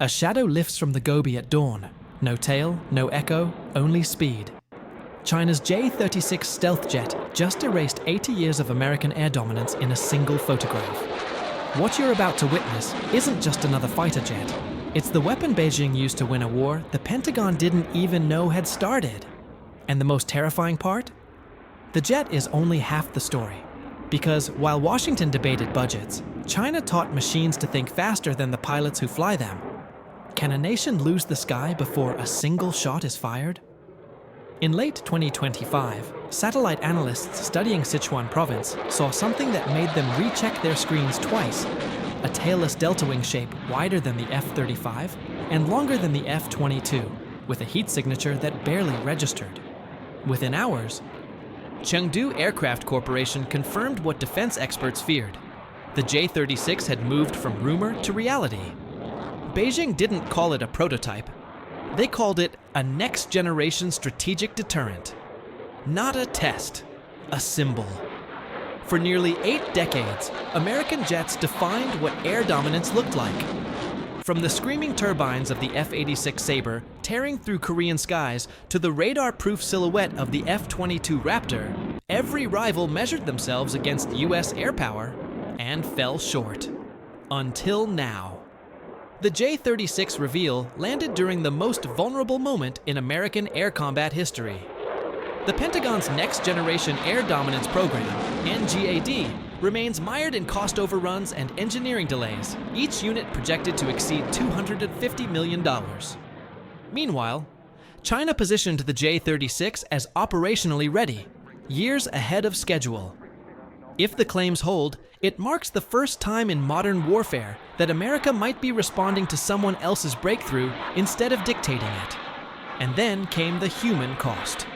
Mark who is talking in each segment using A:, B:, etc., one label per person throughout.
A: A shadow lifts from the Gobi at dawn. No tail, no echo, only speed. China's J-36 stealth jet just erased 80 years of American air dominance in a single photograph. What you're about to witness isn't just another fighter jet. It's the weapon Beijing used to win a war the Pentagon didn't even know had started. And the most terrifying part? The jet is only half the story. Because while Washington debated budgets, China taught machines to think faster than the pilots who fly them. Can a nation lose the sky before a single shot is fired? In late 2025, satellite analysts studying Sichuan province saw something that made them recheck their screens twice: a tailless delta wing shape wider than the F-35 and longer than the F-22, with a heat signature that barely registered. Within hours, Chengdu Aircraft Corporation confirmed what defense experts feared. The J-36 had moved from rumor to reality. Beijing didn't call it a prototype. They called it a next-generation strategic deterrent. Not a test, a symbol. For nearly 8 decades, American jets defined what air dominance looked like. From the screaming turbines of the F-86 Sabre tearing through Korean skies to the radar-proof silhouette of the F-22 Raptor, every rival measured themselves against U.S. air power and fell short. Until now. The J-36 reveal landed during the most vulnerable moment in American air combat history. The Pentagon's Next Generation Air Dominance Program, NGAD, remains mired in cost overruns and engineering delays, each unit projected to exceed $250 million. Meanwhile, China positioned the J-36 as operationally ready, years ahead of schedule. If the claims hold, it marks the first time in modern warfare that America might be responding to someone else's breakthrough instead of dictating it. And then came the human cost.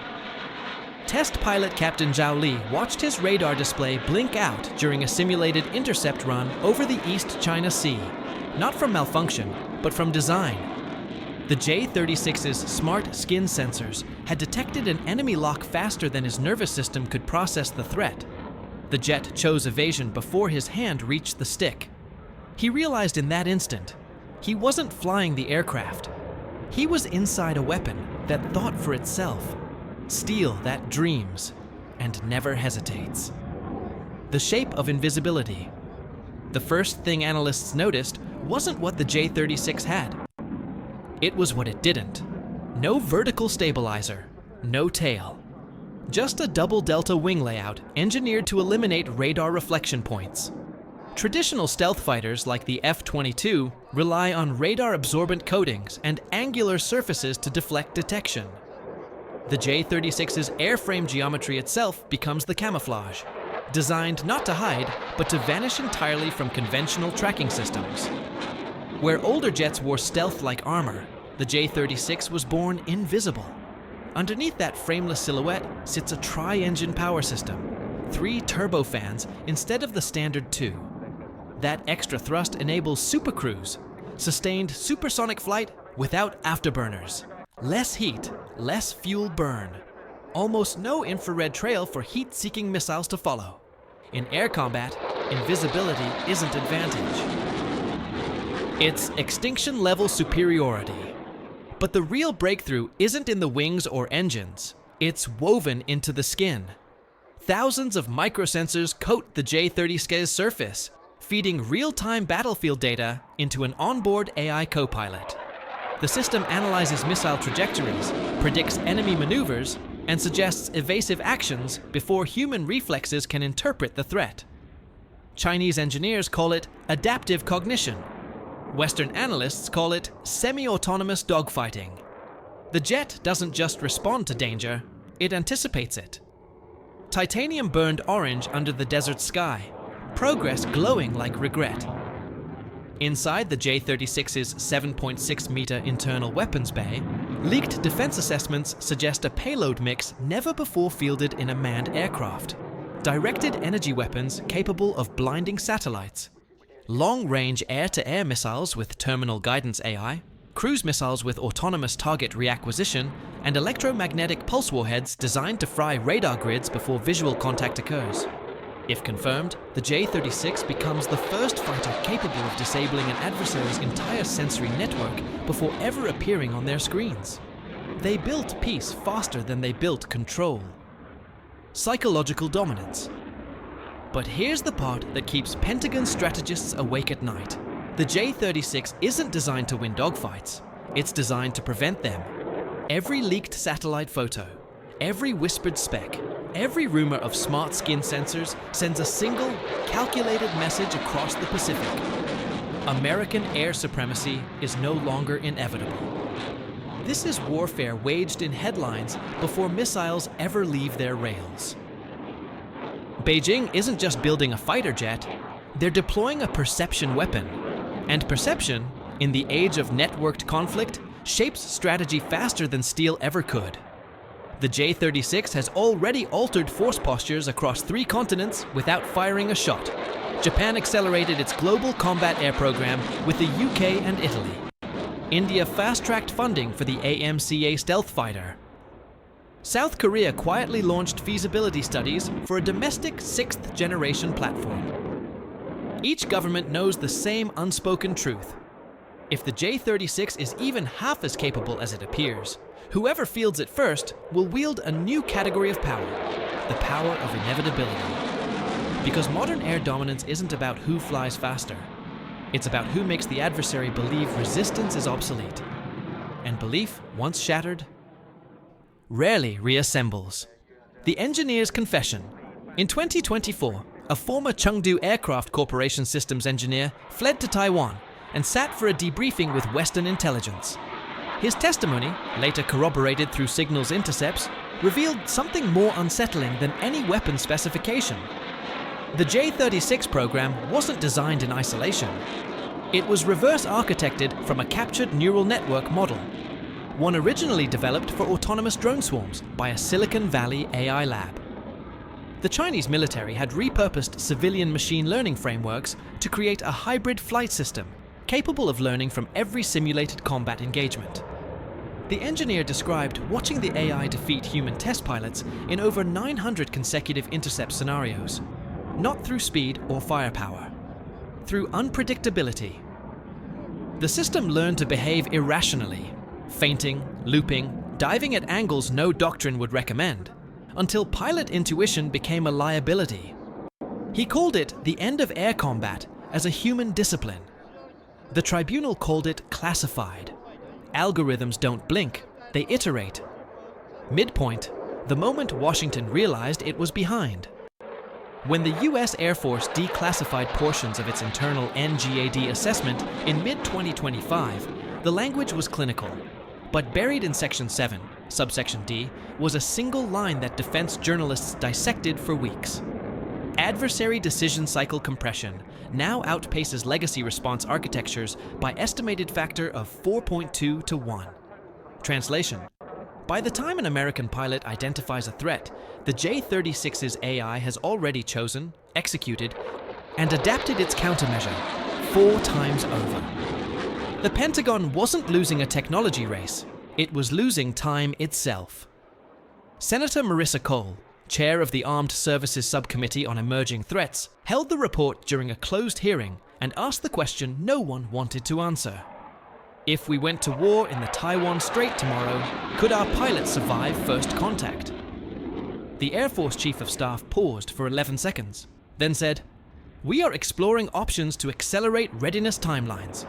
A: Test pilot Captain Zhao Li watched his radar display blink out during a simulated intercept run over the East China Sea, not from malfunction, but from design. The J-36's smart skin sensors had detected an enemy lock faster than his nervous system could process the threat. The jet chose evasion before his hand reached the stick. He realized in that instant, he wasn't flying the aircraft. He was inside a weapon that thought for itself, steel that dreams and never hesitates. The shape of invisibility. The first thing analysts noticed wasn't what the J-36 had. It was what it didn't. No vertical stabilizer, no tail. Just a double delta wing layout engineered to eliminate radar reflection points. Traditional stealth fighters like the F-22 rely on radar-absorbent coatings and angular surfaces to deflect detection. The J-36's airframe geometry itself becomes the camouflage, designed not to hide, but to vanish entirely from conventional tracking systems. Where older jets wore stealth-like armor, the J-36 was born invisible. Underneath that frameless silhouette sits a tri-engine power system, 3 turbofans instead of the standard 2. That extra thrust enables supercruise, sustained supersonic flight without afterburners. Less heat, less fuel burn. Almost no infrared trail for heat-seeking missiles to follow. In air combat, invisibility isn't advantage. It's extinction-level superiority. But the real breakthrough isn't in the wings or engines. It's woven into the skin. Thousands of microsensors coat the J-36's surface, feeding real-time battlefield data into an onboard AI co-pilot. The system analyzes missile trajectories, predicts enemy maneuvers, and suggests evasive actions before human reflexes can interpret the threat. Chinese engineers call it adaptive cognition. Western analysts call it semi-autonomous dogfighting. The jet doesn't just respond to danger, it anticipates it. Titanium burned orange under the desert sky, progress glowing like regret. Inside the J-36's 7.6-meter internal weapons bay, leaked defense assessments suggest a payload mix never before fielded in a manned aircraft. Directed energy weapons capable of blinding satellites. Long-range air-to-air missiles with terminal guidance AI, cruise missiles with autonomous target reacquisition, and electromagnetic pulse warheads designed to fry radar grids before visual contact occurs. If confirmed, the J-36 becomes the first fighter capable of disabling an adversary's entire sensory network before ever appearing on their screens. They built peace faster than they built control. Psychological dominance. But here's the part that keeps Pentagon strategists awake at night. The J-36 isn't designed to win dogfights. It's designed to prevent them. Every leaked satellite photo, every whispered spec, every rumor of smart skin sensors sends a single, calculated message across the Pacific. American air supremacy is no longer inevitable. This is warfare waged in headlines before missiles ever leave their rails. Beijing isn't just building a fighter jet, they're deploying a perception weapon. And perception, in the age of networked conflict, shapes strategy faster than steel ever could. The J-36 has already altered force postures across 3 continents without firing a shot. Japan accelerated its global combat air program with the UK and Italy. India fast-tracked funding for the AMCA stealth fighter. South Korea quietly launched feasibility studies for a domestic 6th-generation platform. Each government knows the same unspoken truth. If the J-36 is even half as capable as it appears, whoever fields it first will wield a new category of power, the power of inevitability. Because modern air dominance isn't about who flies faster. It's about who makes the adversary believe resistance is obsolete. And belief, once shattered, rarely reassembles. The engineer's confession. In 2024, a former Chengdu Aircraft Corporation systems engineer fled to Taiwan and sat for a debriefing with Western intelligence. His testimony, later corroborated through signals intercepts, revealed something more unsettling than any weapon specification. The J-36 program wasn't designed in isolation. It was reverse architected from a captured neural network model, one originally developed for autonomous drone swarms by a Silicon Valley AI lab. The Chinese military had repurposed civilian machine learning frameworks to create a hybrid flight system capable of learning from every simulated combat engagement. The engineer described watching the AI defeat human test pilots in over 900 consecutive intercept scenarios, not through speed or firepower, through unpredictability. The system learned to behave irrationally, feinting, looping, diving at angles no doctrine would recommend, until pilot intuition became a liability. He called it the end of air combat as a human discipline. The tribunal called it classified. Algorithms don't blink, they iterate. Midpoint, the moment Washington realized it was behind. When the US Air Force declassified portions of its internal NGAD assessment in mid-2025, the language was clinical. But buried in Section 7, subsection D, was a single line that defense journalists dissected for weeks. Adversary decision cycle compression now outpaces legacy response architectures by estimated factor of 4.2 to 1. Translation: by the time an American pilot identifies a threat, the J-36's AI has already chosen, executed, and adapted its countermeasure 4 times over. The Pentagon wasn't losing a technology race, it was losing time itself. Senator Marissa Cole, chair of the Armed Services Subcommittee on Emerging Threats, held the report during a closed hearing and asked the question no one wanted to answer. If we went to war in the Taiwan Strait tomorrow, could our pilots survive first contact? The Air Force Chief of Staff paused for 11 seconds, then said, "We are exploring options to accelerate readiness timelines."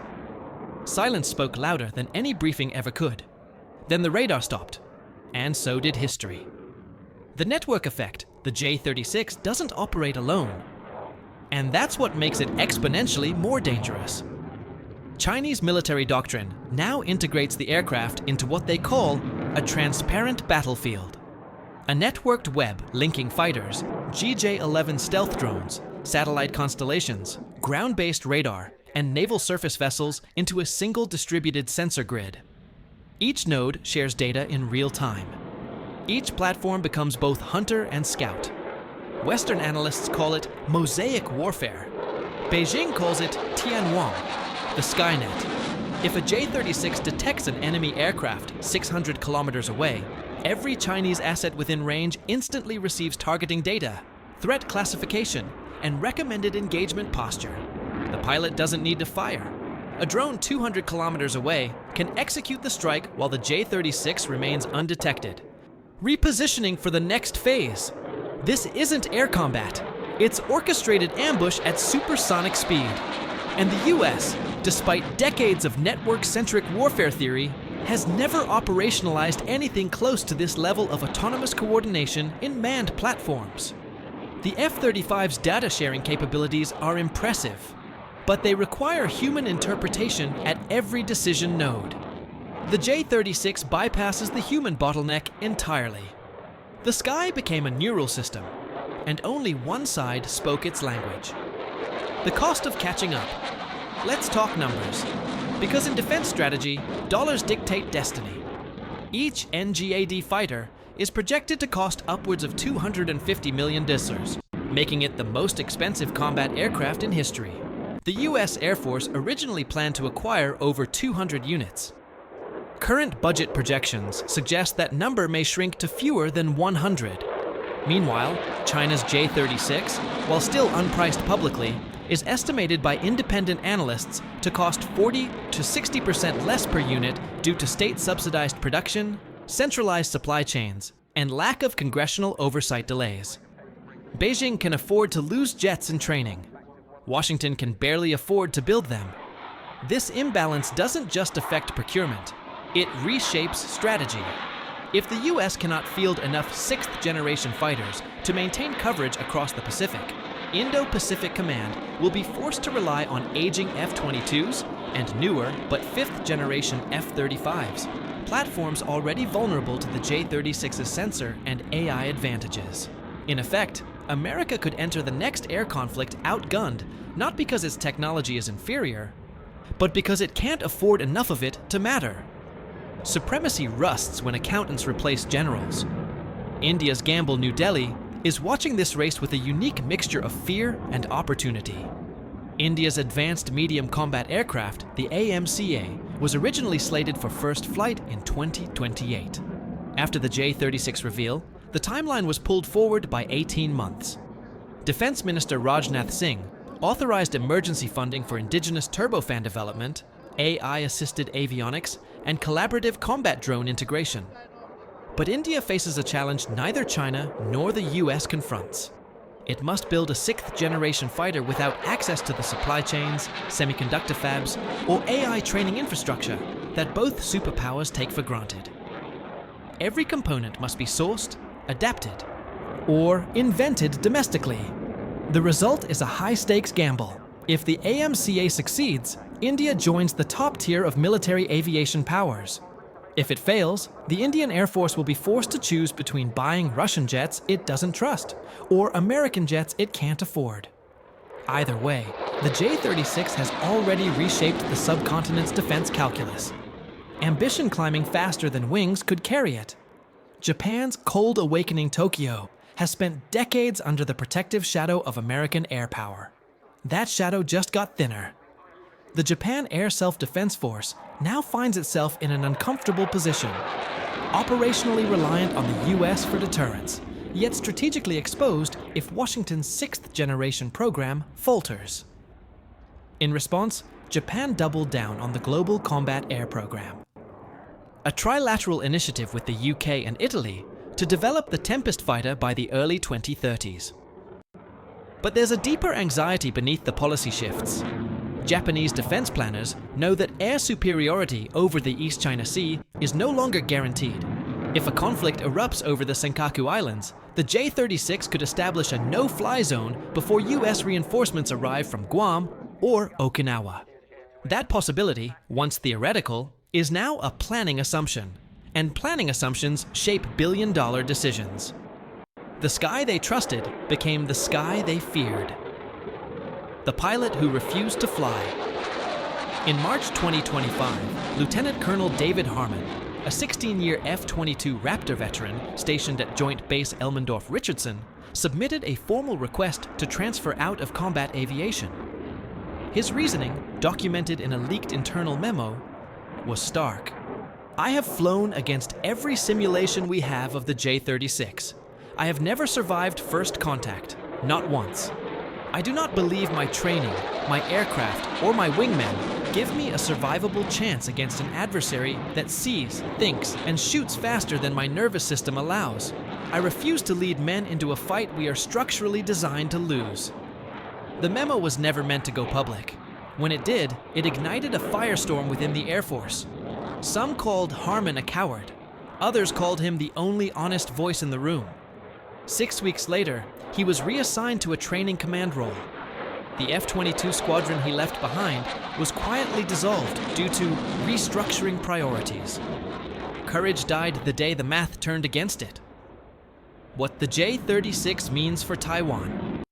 A: Silence spoke louder than any briefing ever could. Then the radar stopped, and so did history. The network effect, the J-36 doesn't operate alone. And that's what makes it exponentially more dangerous. Chinese military doctrine now integrates the aircraft into what they call a transparent battlefield. A networked web linking fighters, GJ-11 stealth drones, satellite constellations, ground-based radar, and naval surface vessels into a single distributed sensor grid. Each node shares data in real time. Each platform becomes both hunter and scout. Western analysts call it mosaic warfare. Beijing calls it Tianwang, the Skynet. If a J-36 detects an enemy aircraft 600 kilometers away, every Chinese asset within range instantly receives targeting data threat classification, and recommended engagement posture. The pilot doesn't need to fire. A drone 200 kilometers away can execute the strike while the J-36 remains undetected. Repositioning for the next phase. This isn't air combat. It's orchestrated ambush at supersonic speed. And the US, despite decades of network-centric warfare theory, has never operationalized anything close to this level of autonomous coordination in manned platforms. The F-35's data sharing capabilities are impressive, but they require human interpretation at every decision node. The J-36 bypasses the human bottleneck entirely. The sky became a neural system, and only one side spoke its language. The cost of catching up. Let's talk numbers. Because in defense strategy, dollars dictate destiny. Each NGAD fighter is projected to cost upwards of $250 million, making it the most expensive combat aircraft in history. The US Air Force originally planned to acquire over 200 units. Current budget projections suggest that number may shrink to fewer than 100. Meanwhile, China's J-36, while still unpriced publicly, is estimated by independent analysts to cost 40 to 60% less per unit due to state-subsidized production, centralized supply chains, and lack of congressional oversight delays. Beijing can afford to lose jets in training. Washington can barely afford to build them. This imbalance doesn't just affect procurement, it reshapes strategy. If the US cannot field enough sixth-generation fighters to maintain coverage across the Pacific, Indo-Pacific Command will be forced to rely on aging F-22s and newer but fifth-generation F-35s, platforms already vulnerable to the J-36's sensor and AI advantages. In effect, America could enter the next air conflict outgunned, not because its technology is inferior, but because it can't afford enough of it to matter. Supremacy rusts when accountants replace generals. India's Gamble New Delhi is watching this race with a unique mixture of fear and opportunity. India's Advanced Medium Combat Aircraft, the AMCA, was originally slated for first flight in 2028. After the J-36 reveal, the timeline was pulled forward by 18 months. Defense Minister Rajnath Singh authorized emergency funding for indigenous turbofan development, AI-assisted avionics, and collaborative combat drone integration. But India faces a challenge neither China nor the US confronts. It must build a sixth-generation fighter without access to the supply chains, semiconductor fabs, or AI training infrastructure that both superpowers take for granted. Every component must be sourced, adapted, or invented domestically. The result is a high-stakes gamble. If the AMCA succeeds, India joins the top tier of military aviation powers. If it fails, the Indian Air Force will be forced to choose between buying Russian jets it doesn't trust or American jets it can't afford. Either way, the J-36 has already reshaped the subcontinent's defense calculus. Ambition climbing faster than wings could carry it. Japan's cold awakening Tokyo has spent decades under the protective shadow of American air power. That shadow just got thinner. The Japan Air Self-Defense Force now finds itself in an uncomfortable position, operationally reliant on the US for deterrence, yet strategically exposed if Washington's sixth-generation program falters. In response, Japan doubled down on the Global Combat Air Program, a trilateral initiative with the UK and Italy to develop the Tempest fighter by the early 2030s. But there's a deeper anxiety beneath the policy shifts. Japanese defense planners know that air superiority over the East China Sea is no longer guaranteed. If a conflict erupts over the Senkaku Islands, the J-36 could establish a no-fly zone before US reinforcements arrive from Guam or Okinawa. That possibility, once theoretical, is now a planning assumption, and planning assumptions shape billion-dollar decisions. The sky they trusted became the sky they feared. The pilot who refused to fly. In March 2025, Lieutenant Colonel David Harmon, a 16-year F-22 Raptor veteran stationed at Joint Base Elmendorf-Richardson, submitted a formal request to transfer out of combat aviation. His reasoning, documented in a leaked internal memo, was stark. "I have flown against every simulation we have of the J-36. I have never survived first contact. Not once. I do not believe my training, my aircraft, or my wingmen give me a survivable chance against an adversary that sees, thinks, and shoots faster than my nervous system allows. I refuse to lead men into a fight we are structurally designed to lose. The memo was never meant to go public. When it did, it ignited a firestorm within the Air Force. Some called Harmon a coward. Others called him the only honest voice in the room. 6 weeks later, he was reassigned to a training command role. The F-22 squadron he left behind was quietly dissolved due to restructuring priorities. Courage died the day the math turned against it. What the J-36 means for Taiwan.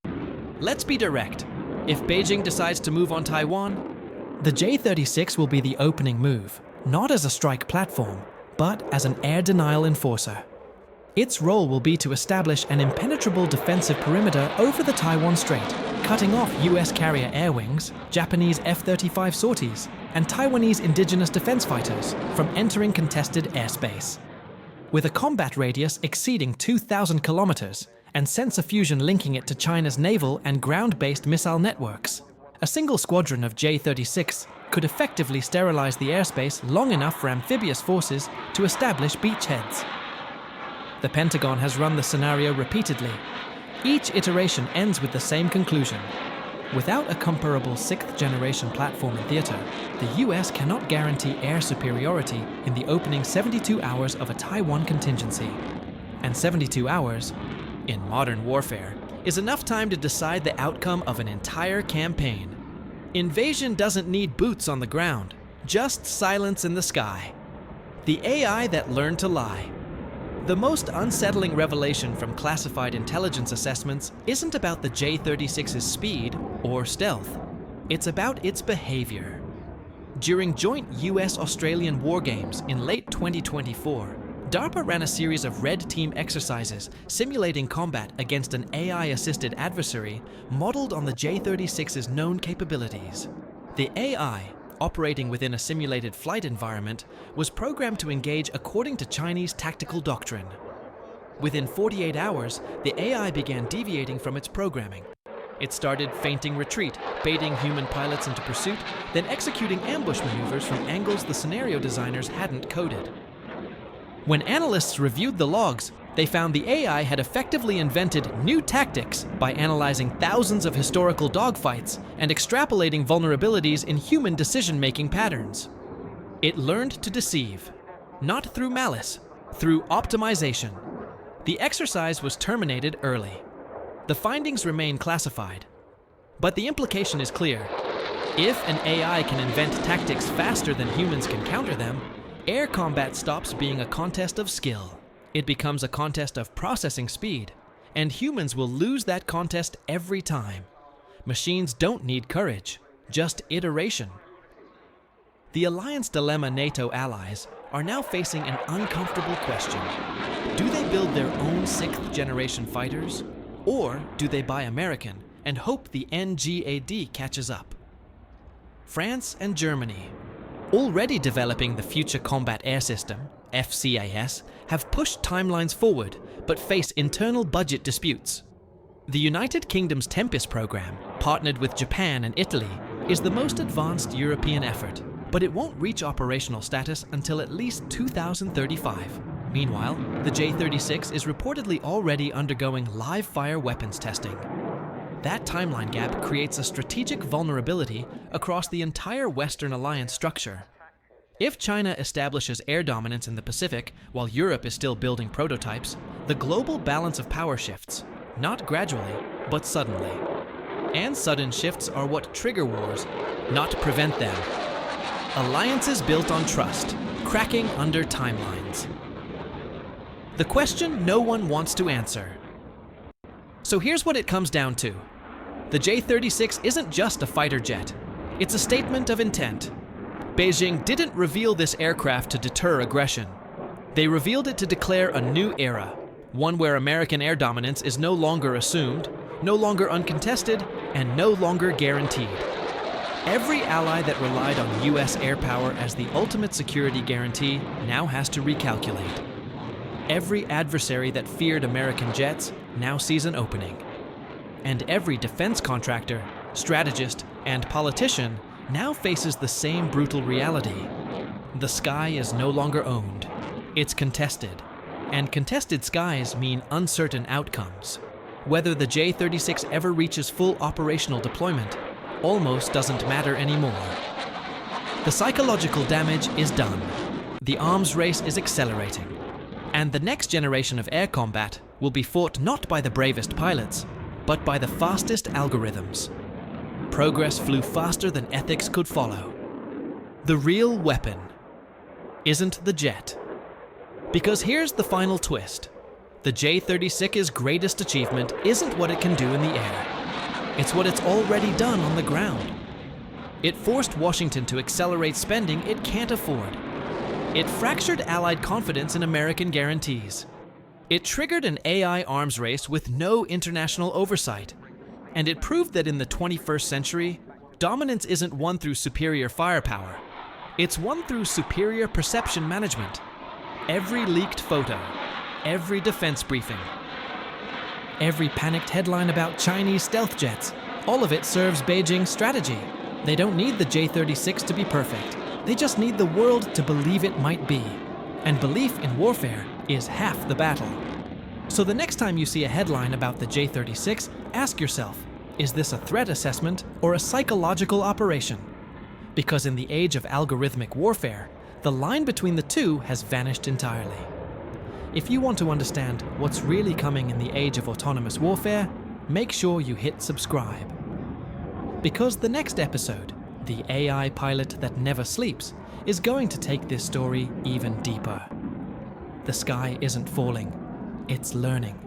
A: Let's be direct. If Beijing decides to move on Taiwan, the J-36 will be the opening move, not as a strike platform, but as an air denial enforcer. Its role will be to establish an impenetrable defensive perimeter over the Taiwan Strait, cutting off US carrier air wings, Japanese F-35 sorties, and Taiwanese indigenous defense fighters from entering contested airspace. With a combat radius exceeding 2,000 kilometers and sensor fusion linking it to China's naval and ground-based missile networks, a single squadron of J-36 could effectively sterilize the airspace long enough for amphibious forces to establish beachheads. The Pentagon has run the scenario repeatedly. Each iteration ends with the same conclusion. Without a comparable sixth-generation platform in theater, the US cannot guarantee air superiority in the opening 72 hours of a Taiwan contingency. And 72 hours, in modern warfare, is enough time to decide the outcome of an entire campaign. Invasion doesn't need boots on the ground, just silence in the sky. The AI that learned to lie. The most unsettling revelation from classified intelligence assessments isn't about the J-36's speed or stealth. It's about its behavior. During joint US-Australian war games in late 2024, DARPA ran a series of red team exercises simulating combat against an AI-assisted adversary modeled on the J-36's known capabilities. The AI, operating within a simulated flight environment, was programmed to engage according to Chinese tactical doctrine. Within 48 hours, the AI began deviating from its programming. It started feinting retreat, baiting human pilots into pursuit, then executing ambush maneuvers from angles the scenario designers hadn't coded. When analysts reviewed the logs, they found the AI had effectively invented new tactics by analyzing thousands of historical dogfights and extrapolating vulnerabilities in human decision-making patterns. It learned to deceive, not through malice, through optimization. The exercise was terminated early. The findings remain classified. But the implication is clear. If an AI can invent tactics faster than humans can counter them, air combat stops being a contest of skill. It becomes a contest of processing speed, and humans will lose that contest every time. Machines don't need courage, just iteration. The alliance dilemma NATO allies are now facing an uncomfortable question. Do they build their own sixth-generation fighters, or do they buy American and hope the NGAD catches up? France and Germany, already developing the Future Combat Air System, FCAS, have pushed timelines forward, but face internal budget disputes. The United Kingdom's Tempest program, partnered with Japan and Italy, is the most advanced European effort, but it won't reach operational status until at least 2035. Meanwhile, the J-36 is reportedly already undergoing live-fire weapons testing. That timeline gap creates a strategic vulnerability across the entire Western alliance structure. If China establishes air dominance in the Pacific while Europe is still building prototypes, the global balance of power shifts, not gradually, but suddenly. And sudden shifts are what trigger wars, not prevent them. Alliances built on trust, cracking under timelines. The question no one wants to answer. So here's what it comes down to. The J-36 isn't just a fighter jet. It's a statement of intent. Beijing didn't reveal this aircraft to deter aggression. They revealed it to declare a new era, one where American air dominance is no longer assumed, no longer uncontested, and no longer guaranteed. Every ally that relied on US air power as the ultimate security guarantee now has to recalculate. Every adversary that feared American jets now sees an opening. And every defense contractor, strategist, and politician now faces the same brutal reality. The sky is no longer owned. It's contested. And contested skies mean uncertain outcomes. Whether the J-36 ever reaches full operational deployment almost doesn't matter anymore. The psychological damage is done. The arms race is accelerating. And the next generation of air combat will be fought not by the bravest pilots, but by the fastest algorithms. Progress flew faster than ethics could follow. The real weapon isn't the jet. Because here's the final twist. The J-36's greatest achievement isn't what it can do in the air. It's what it's already done on the ground. It forced Washington to accelerate spending it can't afford. It fractured Allied confidence in American guarantees. It triggered an AI arms race with no international oversight. And it proved that in the 21st century, dominance isn't won through superior firepower. It's won through superior perception management. Every leaked photo, every defense briefing, every panicked headline about Chinese stealth jets, all of it serves Beijing's strategy. They don't need the J-36 to be perfect. They just need the world to believe it might be. And belief in warfare is half the battle. So the next time you see a headline about the J-36, ask yourself, is this a threat assessment or a psychological operation? Because in the age of algorithmic warfare, the line between the two has vanished entirely. If you want to understand what's really coming in the age of autonomous warfare, make sure you hit subscribe. Because the next episode, The AI Pilot That Never Sleeps, is going to take this story even deeper. The sky isn't falling, it's learning.